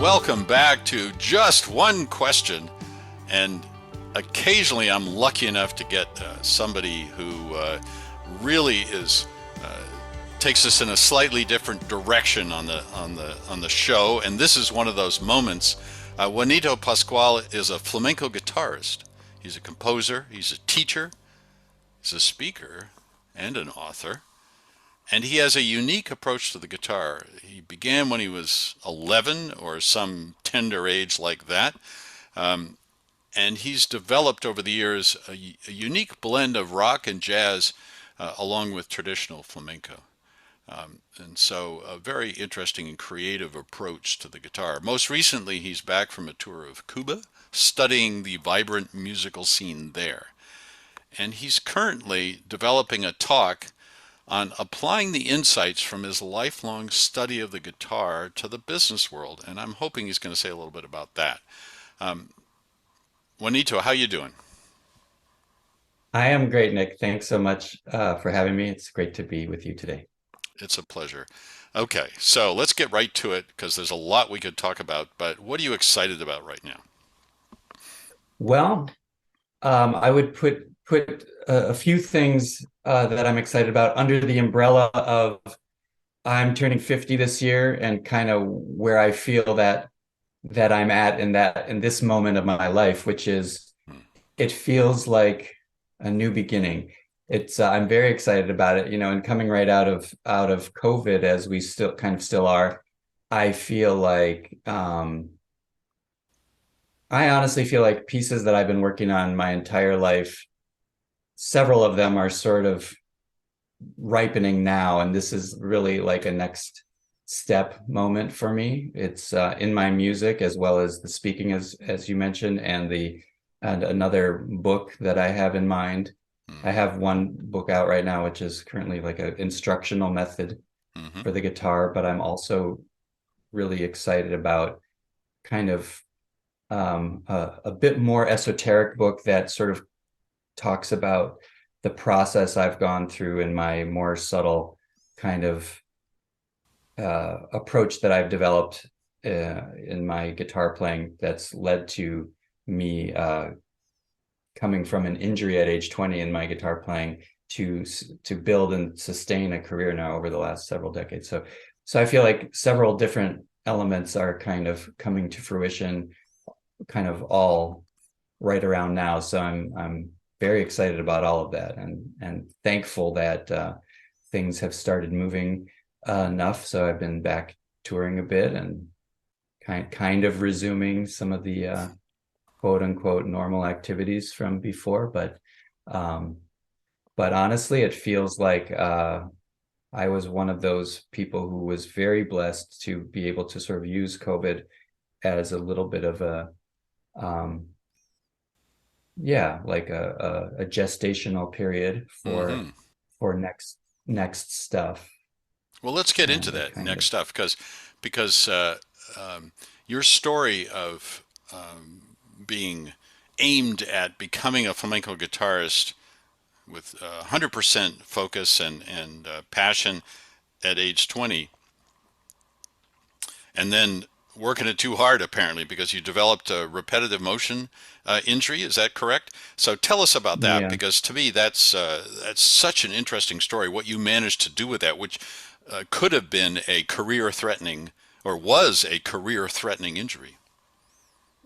welcome back to Just One Question. And occasionally I'm lucky enough to get somebody who really is takes us in a slightly different direction on the show. And this is one of those moments. Juanito Pascual is a flamenco guitarist. He's a composer, he's a teacher, he's a speaker, and an author. And he has a unique approach to the guitar. He began when he was 11 or some tender age like that. And he's developed over the years a unique blend of rock and jazz along with traditional flamenco. And so a very interesting and creative approach to the guitar. Most recently, he's back from a tour of Cuba, studying the vibrant musical scene there. And he's currently developing a talk on applying the insights from his lifelong study of the guitar to the business world. And I'm hoping he's going to say a little bit about that. Juanito, how you doing? I am great, Nick. Thanks so much for having me. It's great to be with you today. It's a pleasure. Okay, so let's get right to it because there's a lot we could talk about, but what are you excited about right now? Well, I would put a few things that I'm excited about under the umbrella of I'm turning 50 this year, and kind of where I feel that I'm at in this moment of my life, which is it feels like a new beginning. It's I'm very excited about it, and coming right out of COVID, as we still are. I feel like I honestly feel like pieces that I've been working on my entire life, several of them are sort of ripening now, and this is really like a next step moment for me. It's in my music as well as the speaking, as you mentioned, and another book that I have in mind. I have one book out right now, which is currently like an instructional method Mm-hmm. for the guitar, but I'm also really excited about kind of a bit more esoteric book that sort of talks about the process I've gone through in my more subtle kind of approach that I've developed in my guitar playing that's led to me coming from an injury at age 20 in my guitar playing to build and sustain a career now over the last several decades. So I feel like several different elements are kind of coming to fruition, kind of all right around now. So I'm very excited about all of that, and thankful that things have started moving enough. So I've been back touring a bit and kind of resuming some of the quote unquote normal activities from before. But honestly, it feels like I was one of those people who was very blessed to be able to sort of use COVID as a little bit of a like a gestational period Mm-hmm. for next stuff. Well, let's get into And that kind of next stuff because your story of being aimed at becoming a flamenco guitarist with 100% focus and passion at age 20, and then working it too hard apparently because you developed a repetitive motion injury. Is that correct? So tell us about that, yeah. because to me that's such an interesting story. What you managed to do with that, which could have been a career-threatening or was a career-threatening injury.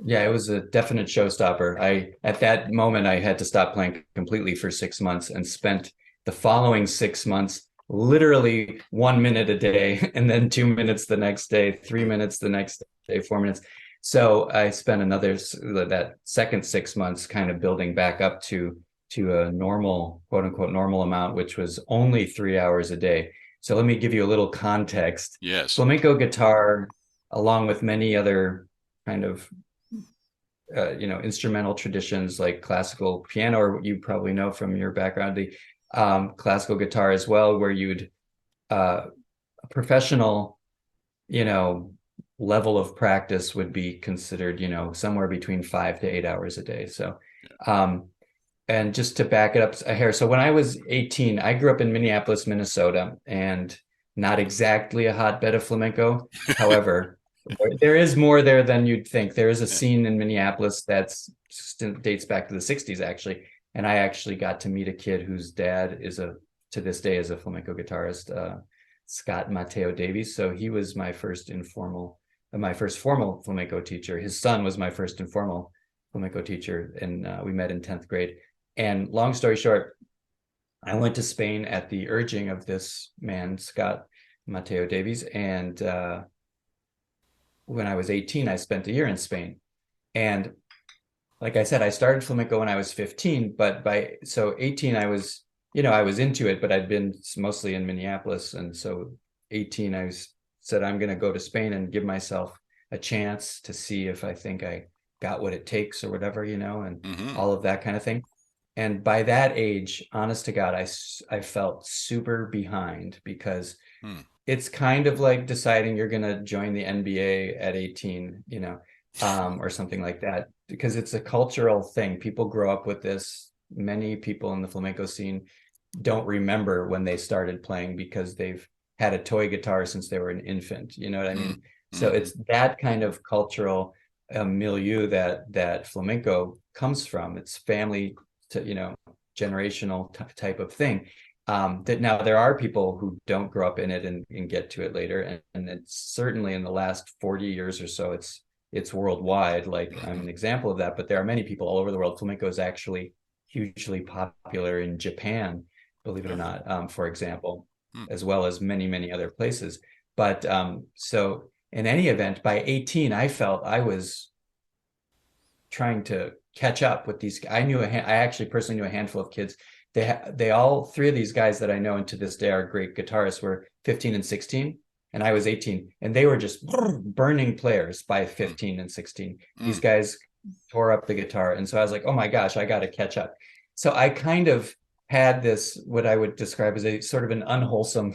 Yeah, it was a definite showstopper. At that moment, I had to stop playing completely for 6 months and spent the following 6 months literally 1 minute a day, and then 2 minutes the next day, 3 minutes the next day, 4 minutes. So I spent that second 6 months kind of building back up to a normal, quote unquote, normal amount, which was only 3 hours a day. So let me give you a little context. Yes. Flamenco guitar, along with many other kind of instrumental traditions like classical piano, or you probably know from your background, the classical guitar as well, where you'd a professional, you know, level of practice would be considered, somewhere between 5 to 8 hours a day. So, and just to back it up a hair, so when I was 18, I grew up in Minneapolis, Minnesota, and not exactly a hotbed of flamenco. However, There is more there than you'd think. There is a Yeah. scene in Minneapolis that's dates back to the 60s actually. And I actually got to meet a kid whose dad is to this day is a flamenco guitarist, Scott Mateo Davies. So he was my first formal flamenco teacher. His son was my first informal flamenco teacher, and we met in 10th grade. And long story short, I went to Spain at the urging of this man, Scott Mateo Davies, and when I was 18, I spent a year in Spain. And like I said, I started flamenco when I was 15, but by so 18, I was into it, but I'd been mostly in Minneapolis. And so 18, said, I'm going to go to Spain and give myself a chance to see if I think I got what it takes or whatever, and Hmm. all of that kind of thing. And by that age, honest to God, I felt super behind because Hmm. it's kind of like deciding you're going to join the NBA at 18, or something like that, because it's a cultural thing. People grow up with this. Many people in the flamenco scene don't remember when they started playing because they've had a toy guitar since they were an infant. You know what I mean? So Hmm. it's that kind of cultural milieu that flamenco comes from. It's family to, generational type of thing. That now there are people who don't grow up in it and get to it later, and it's certainly in the last 40 years or so, it's worldwide. Like I'm Hmm. an example of that, but there are many people all over the world. Flamenco is actually hugely popular in Japan, believe it or Uh-huh. not, for example, Hmm. as well as many, many other places. But so in any event, by 18, I felt I was trying to catch up with these. I actually personally knew a handful of kids. They all three of these guys that I know and to this day are great guitarists were 15 and 16, and I was 18, and they were just burning players by Hmm. 15 and 16. Hmm. These guys tore up the guitar, and so I was like, oh my gosh, I got to catch up. So I kind of had this what I would describe as a sort of an unwholesome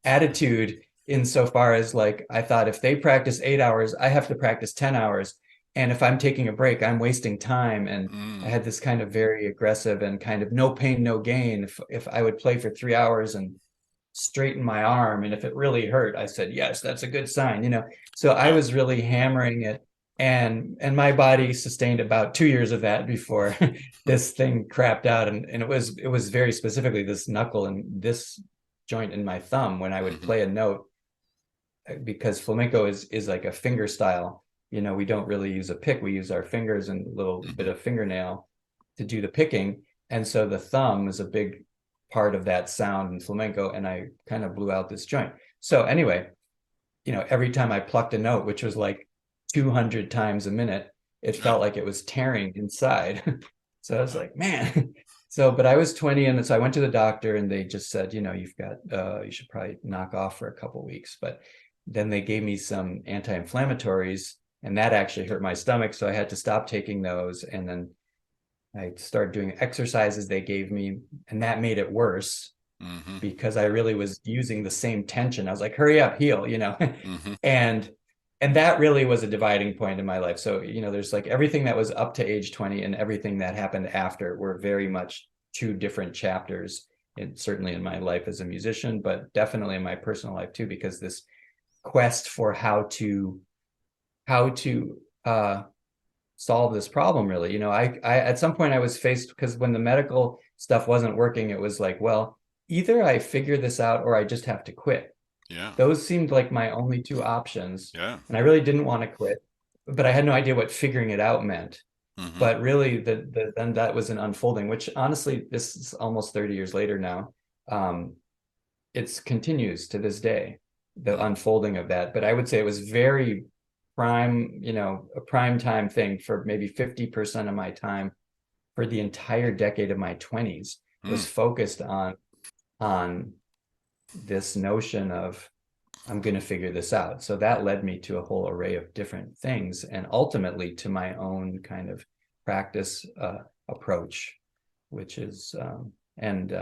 attitude insofar as like I thought if they practice 8 hours, I have to practice 10 hours, and if I'm taking a break, I'm wasting time. And I Hmm. had this kind of very aggressive and kind of no pain no gain. If I would play for 3 hours and straighten my arm, and if it really hurt, I said yes, that's a good sign. So I Yeah. was really hammering it, and my body sustained about 2 years of that before this thing crapped out. And it was very specifically this knuckle and this joint in my thumb when I would Hmm. play a note, because flamenco is like a finger style. We don't really use a pick. We use our fingers and a little bit Hmm. of fingernail to do the picking. And so the thumb is a big part of that sound in flamenco. And I kind of blew out this joint. So anyway, every time I plucked a note, which was like 200 times a minute, it Yeah. felt like it was tearing inside. So I was like, man. So, but I was 20, and so I went to the doctor, and they just said, you should probably knock off for a couple of weeks. But then they gave me some anti-inflammatories, and that actually hurt my stomach. So I had to stop taking those. And then I started doing exercises they gave me, and that made it worse Hmm. because I really was using the same tension. I was like, hurry up, heal. Hmm. and and that really was a dividing point in my life. So, there's like everything that was up to age 20 and everything that happened after were very much two different chapters, and certainly in my life as a musician, but definitely in my personal life too, because this quest for how to solve this problem, really. I at some point I was faced, because when the medical stuff wasn't working, it was like, well, either I figure this out or I just have to quit. Yeah. Those seemed like my only two options, Yeah. and I really didn't want to quit, but I had no idea what figuring it out meant. Hmm. But really, then that was an unfolding, which honestly, this is almost 30 years later now. It continues to this day, the unfolding of that. But I would say it was very prime, a prime time thing for maybe 50% of my time for the entire decade of my 20s Hmm. was focused on this notion of I'm going to figure this out. So that led me to a whole array of different things, and ultimately to my own kind of practice approach, which is and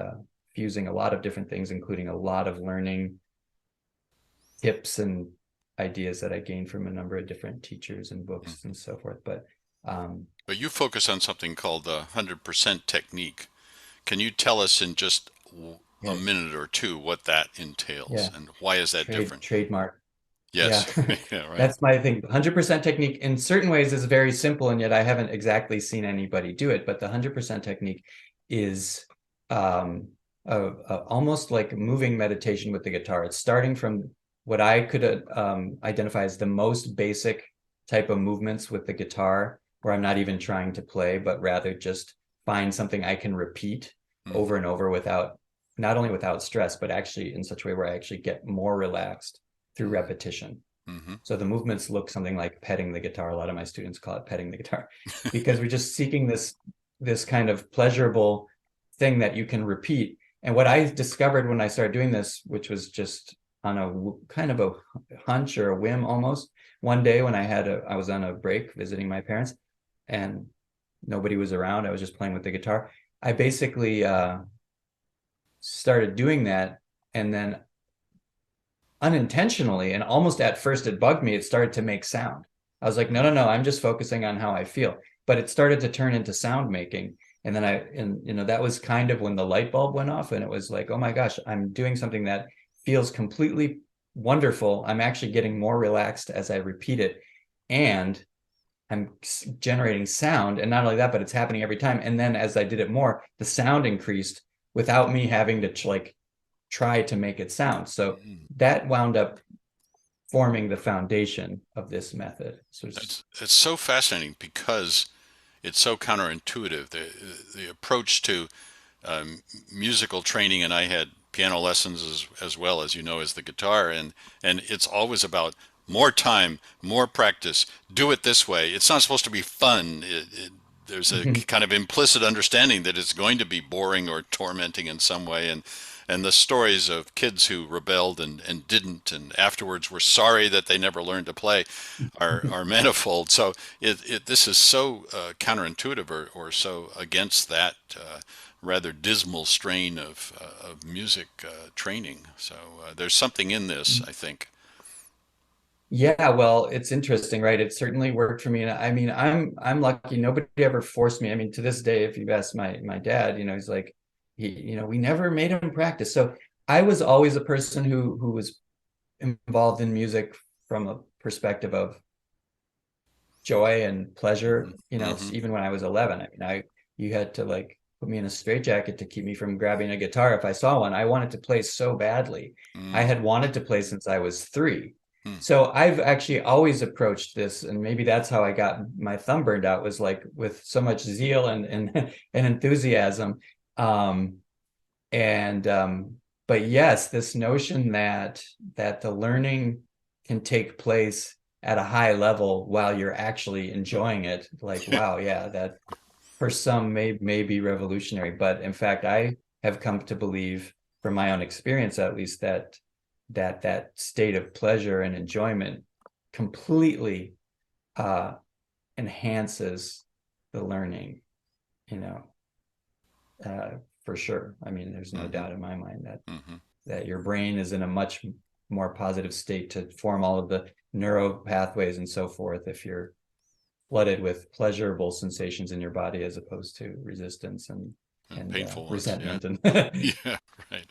fusing a lot of different things, including a lot of learning tips and ideas that I gained from a number of different teachers and books Hmm. and so forth. But um, But you focus on something called the 100% technique. Can you tell us in just a yes, minute or two what that entails yeah, and why is that different? trademark. Yeah, Yes. Yeah, right. that's my thing. 100% technique in certain ways is very simple, and yet I haven't exactly seen anybody do it. But the 100% technique is um, almost like moving meditation with the guitar. It's starting from what I could identify as the most basic type of movements with the guitar, where I'm not even trying to play, but rather just find something I can repeat Mm-hmm. over and over without, not only without stress, but actually in such a way where I actually get more relaxed through repetition. Mm-hmm. So the movements look something like petting the guitar. A lot of my students call it petting the guitar because we're just seeking this kind of pleasurable thing that you can repeat. And what I discovered when I started doing this, which was just on a kind of a hunch or a whim almost, one day when I was on a break visiting my parents and nobody was around, I was just playing with the guitar. I basically started doing that, and then unintentionally, and almost at first it bugged me, it started to make sound. I was like, no, no, no, I'm just focusing on how I feel. But it started to turn into sound making. And then that was kind of when the light bulb went off, and it was like, oh my gosh, I'm doing something that feels completely wonderful. I'm actually getting more relaxed as I repeat it. And I'm generating sound. And not only that, but it's happening every time. And then as I did it more, the sound increased without me having to like try to make it sound. So Mm-hmm. that wound up forming the foundation of this method. So It's so fascinating because it's so counterintuitive. The approach to um, musical training, and I had piano lessons as well as you know as the guitar, and it's always about more time, more practice. Do it this way. It's not supposed to be fun. There's a kind of implicit understanding that it's going to be boring or tormenting in some way, and the stories of kids who rebelled and didn't and afterwards were sorry that they never learned to play are manifold. So this is so counterintuitive or so against that rather dismal strain of music training. So there's something in this, I think. Yeah, well, it's interesting, right? It certainly worked for me. And I mean, I'm lucky. Nobody ever forced me. I mean, to this day, if you ask my dad, he's like, we never made him practice. So I was always a person who was involved in music from a perspective of joy and pleasure, Hmm. even when I was 11. I mean, you had to like put me in a straitjacket to keep me from grabbing a guitar if I saw one. I wanted to play so badly. I Mm-hmm. had wanted to play since I was 3. So I've actually always approached this, and maybe that's how I got my thumb burned out, was like with so much zeal and and enthusiasm. Um, and but yes, this notion that the learning can take place at a high level while you're actually enjoying it, like, wow, yeah, that for some may be revolutionary. But in fact, I have come to believe, from my own experience at least, that state of pleasure and enjoyment completely uh, enhances the learning, you know, for sure. I mean, there's no Hmm. doubt in my mind that Hmm. your brain is in a much more positive state to form all of the neuro pathways and so forth if you're flooded with pleasurable sensations in your body as opposed to resistance and Painful ones, yeah. resentment and Yeah, right.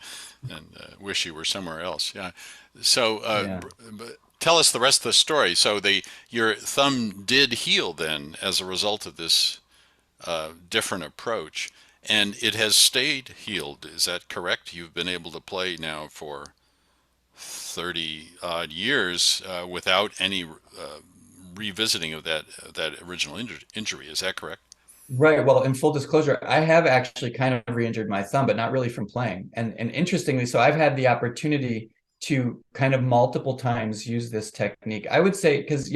And wish you were somewhere else. Yeah. So, yeah. tell us the rest of the story. So, your thumb did heal then as a result of this different approach, and it has stayed healed. Is that correct? You've been able to play now for 30 odd years without any revisiting of that original injury. Is that correct? Right. Well, in full disclosure, I have actually kind of re-injured my thumb, but not really from playing. And interestingly, so I've had the opportunity to kind of multiple times use this technique. I would say because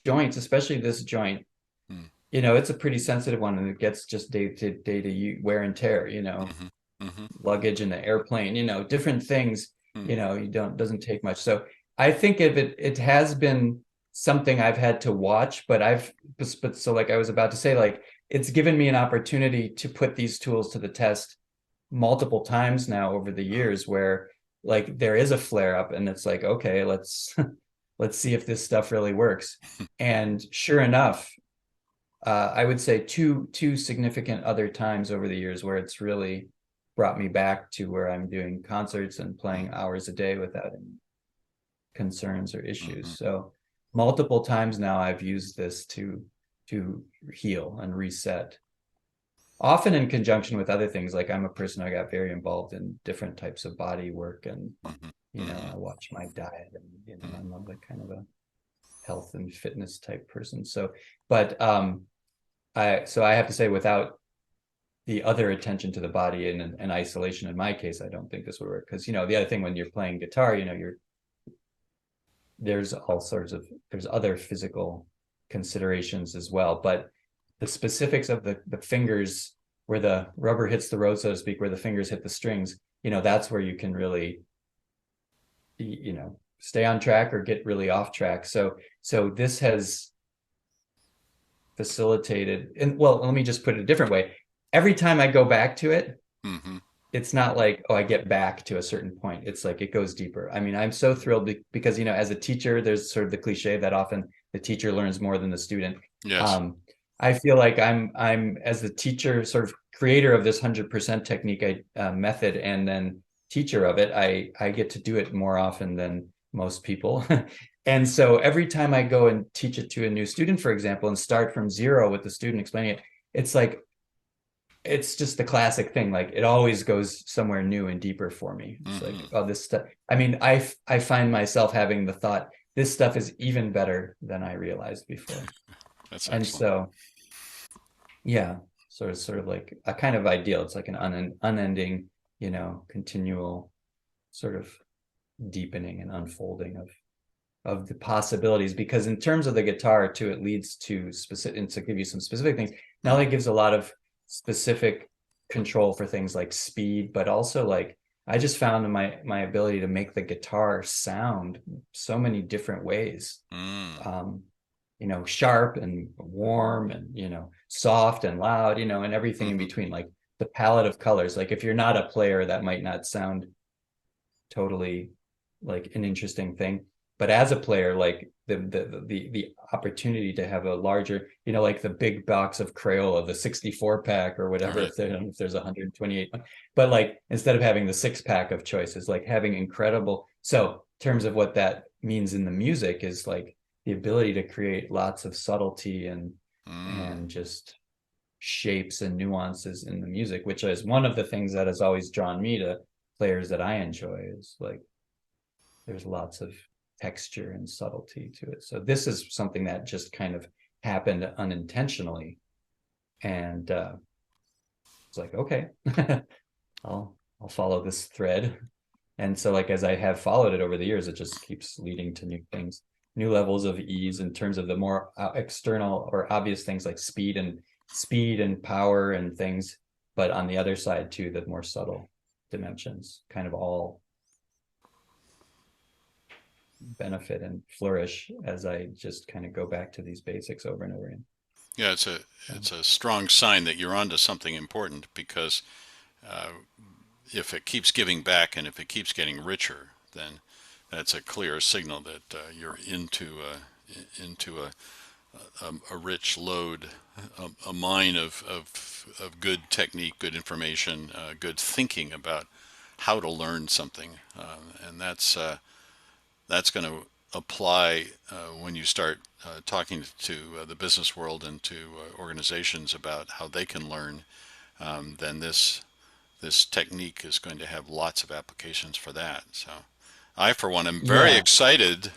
joints, especially this joint, Mm. it's a pretty sensitive one, and it gets just day to day to wear and tear. Hmm. Hmm. Luggage in the airplane, different things. Mm. You don't doesn't take much. So I think if it has been something I've had to watch, but so like I was about to say, like it's given me an opportunity to put these tools to the test multiple times now over the years, where like there is a flare up and it's like, okay, let's let's see if this stuff really works. And sure enough, I would say two significant other times over the years where it's really brought me back to where I'm doing concerts and playing Mm. hours a day without any concerns or issues. Mm-hmm. So multiple times now I've used this to heal and reset, often in conjunction with other things. Like I'm a person, I got very involved in different types of body work, and Mm-hmm. you know, Mm-hmm. I watch my diet, and you know, Mm-hmm. I'm a kind of a health and fitness type person. So, but I have to say, without the other attention to the body and isolation, in my case, I don't think this would work. Because you know, the other thing when you're playing guitar, you know, there's all sorts of, there's other physical considerations as well, but the specifics of the fingers, where the rubber hits the road, so to speak, where the fingers hit the strings, you know, that's where you can really, you know, stay on track or get really off track. So this has facilitated, and well, let me just put it a different way. Every time I go back to it, Mm-hmm. it's not like, oh, I get back to a certain point. It's like it goes deeper. I mean, I'm so thrilled because, you know, as a teacher, there's sort of the cliche that often the teacher learns more than the student. Yes. Um, I feel like I'm as the teacher, sort of creator of this 100% technique method, and then teacher of it. I get to do it more often than most people. And so every time I go and teach it to a new student, for example, and start from zero with the student explaining it, it's like, it's just the classic thing. Like it always goes somewhere new and deeper for me. It's Mm-hmm. like, oh, this stuff. I mean, I find myself having the thought, this stuff is even better than I realized before. That's And excellent. so, yeah, sort of like a kind of ideal. It's like an unending, you know, continual sort of deepening and unfolding of the possibilities. Because in terms of the guitar too, it leads to specific, and to give you some specific things, not only gives a lot of specific control for things like speed, but also like I just found my ability to make the guitar sound so many different ways. Mm. You know, sharp and warm, and you know, soft and loud, you know, and everything in Mm-hmm. between. Like the palette of colors. Like if you're not a player, that might not sound totally like an interesting thing, but as a player, like the opportunity to have a larger, you know, like the big box of Crayola, the 64 pack or All whatever, right. if there's 128, but like instead of having the 6 pack of choices, like having incredible. So in terms of what that means in the music is like the ability to create lots of subtlety Mm. and just shapes and nuances in the music, which is one of the things that has always drawn me to players that I enjoy. Is like there's lots of texture and subtlety to it. So this is something that just kind of happened unintentionally, and it's like, okay, I'll follow this thread. And so like as I have followed it over the years, it just keeps leading to new things, new levels of ease in terms of the more external or obvious things like speed and power and things, but on the other side too, the more subtle dimensions kind of all benefit and flourish as I just kind of go back to these basics over and over again. Yeah, it's a So it's a strong sign that you're onto something important because uh, if it keeps giving back and if it keeps getting richer, then that's a clear signal that you're into a rich lode, a mine of good technique, good information, good thinking about how to learn something, and that's going to apply when you start talking to the business world and to organizations about how they can learn. Then this technique is going to have lots of applications for that. So, I, for one, am very yeah, excited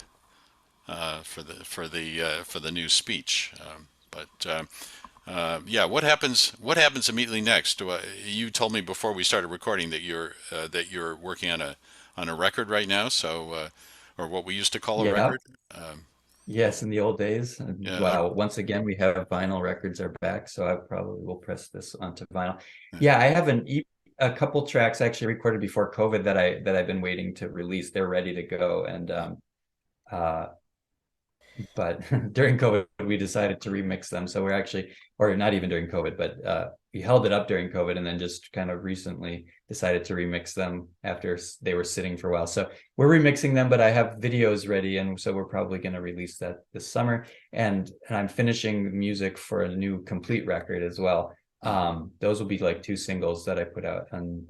for the new speech. Yeah, what happens immediately next? You told me before we started recording that you're working on a record right now. So, or what we used to call a yeah, record. Um, yes, in the old days. And yeah. wow, once again, we have vinyl records are back, so I probably will press this onto vinyl. Yeah. Yeah, I have a couple tracks actually recorded before COVID that I've been waiting to release. They're ready to go, and uh, but during COVID, we decided to remix them. So we're actually, or not even during COVID, but we held it up during COVID and then just kind of recently decided to remix them after they were sitting for a while. So we're remixing them, but I have videos ready. And so we're probably going to release that this summer. And I'm finishing music for a new complete record as well. Mm-hmm. Those will be like 2 singles that I put out. And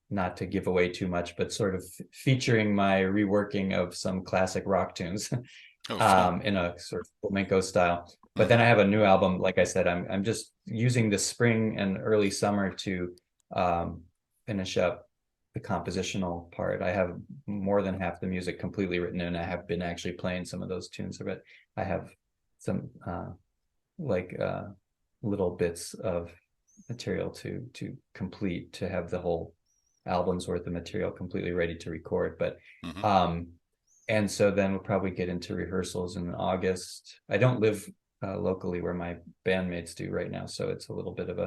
not to give away too much, but sort of featuring my reworking of some classic rock tunes in a sort of flamenco style. But then I have a new album. Like I said, I'm just using the spring and early summer to finish up the compositional part. I have more than half the music completely written, and I have been actually playing some of those tunes. But I have some little bits of material to complete, to have the whole album's worth of material completely ready to record. But and so then we'll probably get into rehearsals in August. I don't live locally where my bandmates do right now, so it's a little bit of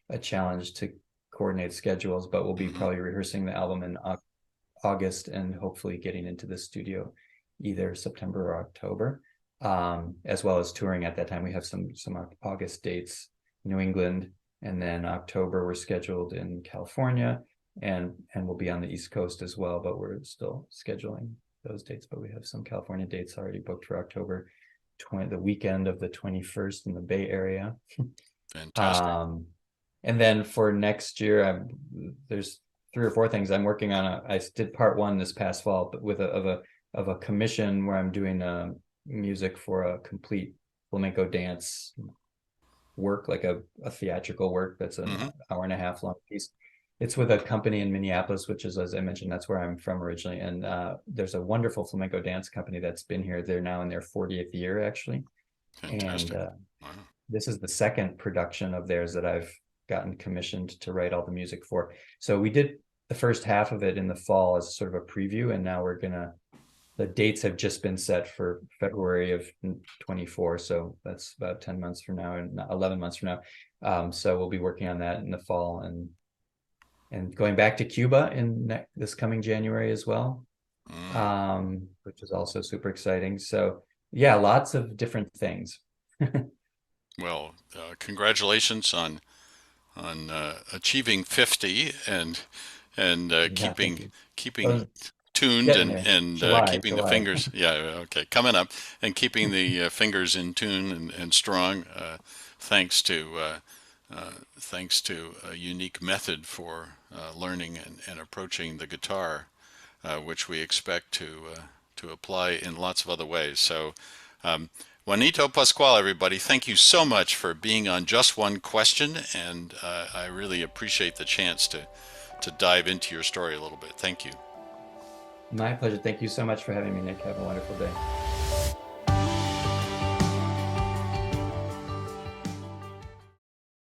a challenge to coordinate schedules, but we'll be probably rehearsing the album in August and hopefully getting into the studio either September or October, as well as touring at that time. We have some August dates, New England, and then October we're scheduled in California, and we'll be on the East Coast as well, but we're still scheduling those dates. But we have some California dates already booked for October 20, the weekend of the 21st in the Bay Area. Fantastic. And then for next year, there's 3 or 4 things I'm working on. I did part 1 this past fall, but with a commission where I'm doing music for a complete flamenco dance work, like a theatrical work that's an hour and a half long piece. It's with a company in Minneapolis, which is, as I mentioned, that's where I'm from originally. And there's a wonderful flamenco dance company that's been here. They're now in their 40th year, actually. Fantastic. And this is the second production of theirs that I've gotten commissioned to write all the music for. So we did the first half of it in the fall as sort of a preview, and now the dates have just been set for February of 24, so that's about 10 months from now, and 11 months from now. So we'll be working on that in the fall, and going back to Cuba in this coming January as well, which is also super exciting. So yeah, lots of different things. Well, congratulations on achieving 50 and keeping tuned and keeping the fingers. Yeah, okay, coming up, and keeping the fingers in tune and strong. Thanks to a unique method for learning and approaching the guitar, which we expect to apply in lots of other ways. So. Juanito Pascual, everybody, thank you so much for being on Just One Question, and I really appreciate the chance to dive into your story a little bit. Thank you. My pleasure. Thank you so much for having me, Nick. Have a wonderful day.